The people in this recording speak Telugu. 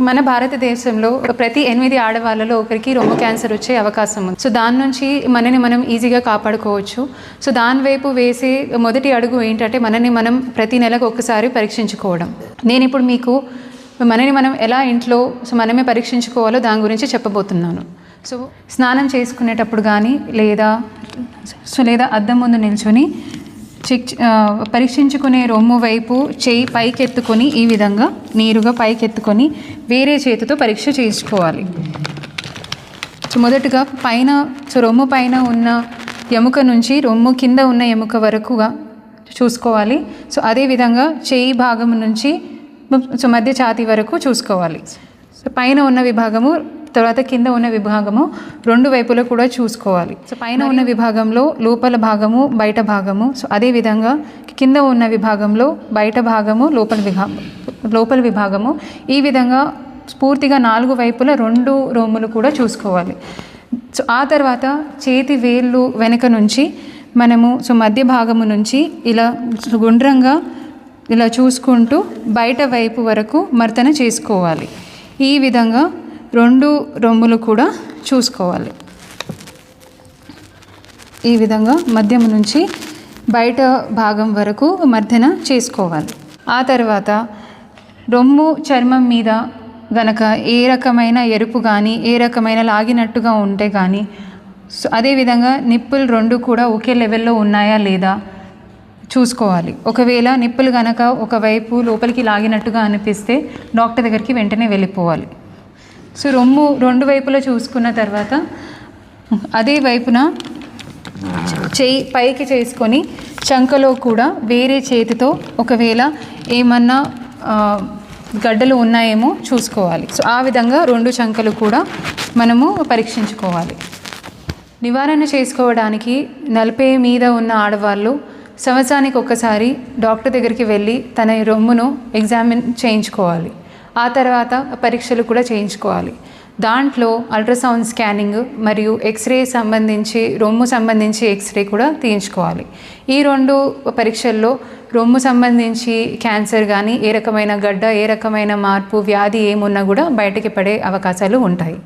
మన భారతదేశంలో ప్రతి 8 ఆడవాళ్ళలో ఒకరికి రొమ్ము క్యాన్సర్ వచ్చే అవకాశం ఉంది. సో దాని నుంచి మనని మనం ఈజీగా కాపాడుకోవచ్చు. సో దాని వైపు వేసే మొదటి అడుగు ఏంటంటే మనని మనం ప్రతి నెలకు ఒకసారి పరీక్షించుకోవడం. నేను ఇప్పుడు మీకు మనని మనం ఎలా ఇంట్లో మనమే పరీక్షించుకోవాలో దాని గురించి చెప్పబోతున్నాను. సో స్నానం చేసుకునేటప్పుడు కానీ లేదా అద్దం ముందు నిల్చొని పరీక్షించుకునే రొమ్ము వైపు చేయి పైకెత్తుకొని ఈ విధంగా నేరుగా పైకెత్తుకొని వేరే చేతితో పరీక్ష చేసుకోవాలి. సో మొదటగా రొమ్ము పైన ఉన్న ఎముక నుంచి రొమ్ము కింద ఉన్న ఎముక వరకుగా చూసుకోవాలి. సో అదేవిధంగా చేయి భాగం నుంచి మధ్య ఛాతీ వరకు చూసుకోవాలి. సో పైన ఉన్న విభాగము తర్వాత కింద ఉన్న విభాగము రెండు వైపులో కూడా చూసుకోవాలి. సో పైన ఉన్న విభాగంలో లోపల భాగము బయట భాగము, సో అదేవిధంగా కింద ఉన్న విభాగంలో బయట భాగము లోపల విభాగము, ఈ విధంగా పూర్తిగా 4 వైపుల 2 రొమ్ములు కూడా చూసుకోవాలి. సో ఆ తర్వాత చేతి వేళ్ళు వెనుక నుంచి మనము మధ్య భాగము నుంచి ఇలా గుండ్రంగా ఇలా చూసుకుంటూ బయట వైపు వరకు మర్దన చేసుకోవాలి. ఈ విధంగా 2 రొమ్ములు కూడా చూసుకోవాలి. ఈ విధంగా మధ్యం నుంచి బయట భాగం వరకు మర్దన చేసుకోవాలి. ఆ తర్వాత రొమ్ము చర్మం మీద గనక ఏ రకమైన ఎరుపు కానీ ఏ రకమైన లాగినట్టుగా ఉంటే కానీ, అదేవిధంగా నిప్పులు 2 కూడా ఒకే లెవెల్లో ఉన్నాయా లేదా చూసుకోవాలి. ఒకవేళ నిప్పులు గనక ఒకవైపు లోపలికి లాగినట్టుగా అనిపిస్తే డాక్టర్ దగ్గరికి వెంటనే వెళ్ళిపోవాలి. సో రొమ్ము 2 వైపులా చూసుకున్న తర్వాత అదే వైపున చేయి పైకి చేసుకొని చంకలో కూడా వేరే చేతితో ఒకవేళ ఏమన్నా గడ్డలు ఉన్నాయేమో చూసుకోవాలి. సో ఆ విధంగా 2 చంకలు కూడా మనము పరీక్షించుకోవాలి. నివారణ చేసుకోవడానికి 40 మీద ఉన్న ఆడవాళ్ళు సంవత్సరానికి ఒకసారి డాక్టర్ దగ్గరికి వెళ్ళి తన రొమ్మును ఎగ్జామిన్ చేయించుకోవాలి. ఆ తర్వాత పరీక్షలు కూడా చేయించుకోవాలి. దాంట్లో అల్ట్రాసౌండ్ స్కానింగ్ మరియు ఎక్స్రే రొమ్ము సంబంధించి ఎక్స్రే కూడా తీయించుకోవాలి. ఈ 2 పరీక్షల్లో రొమ్ము సంబంధించి క్యాన్సర్ కానీ ఏ రకమైన గడ్డ ఏ రకమైన మార్పు వ్యాధి ఏమున్నా కూడా బయటకి పడే అవకాశాలు ఉంటాయి.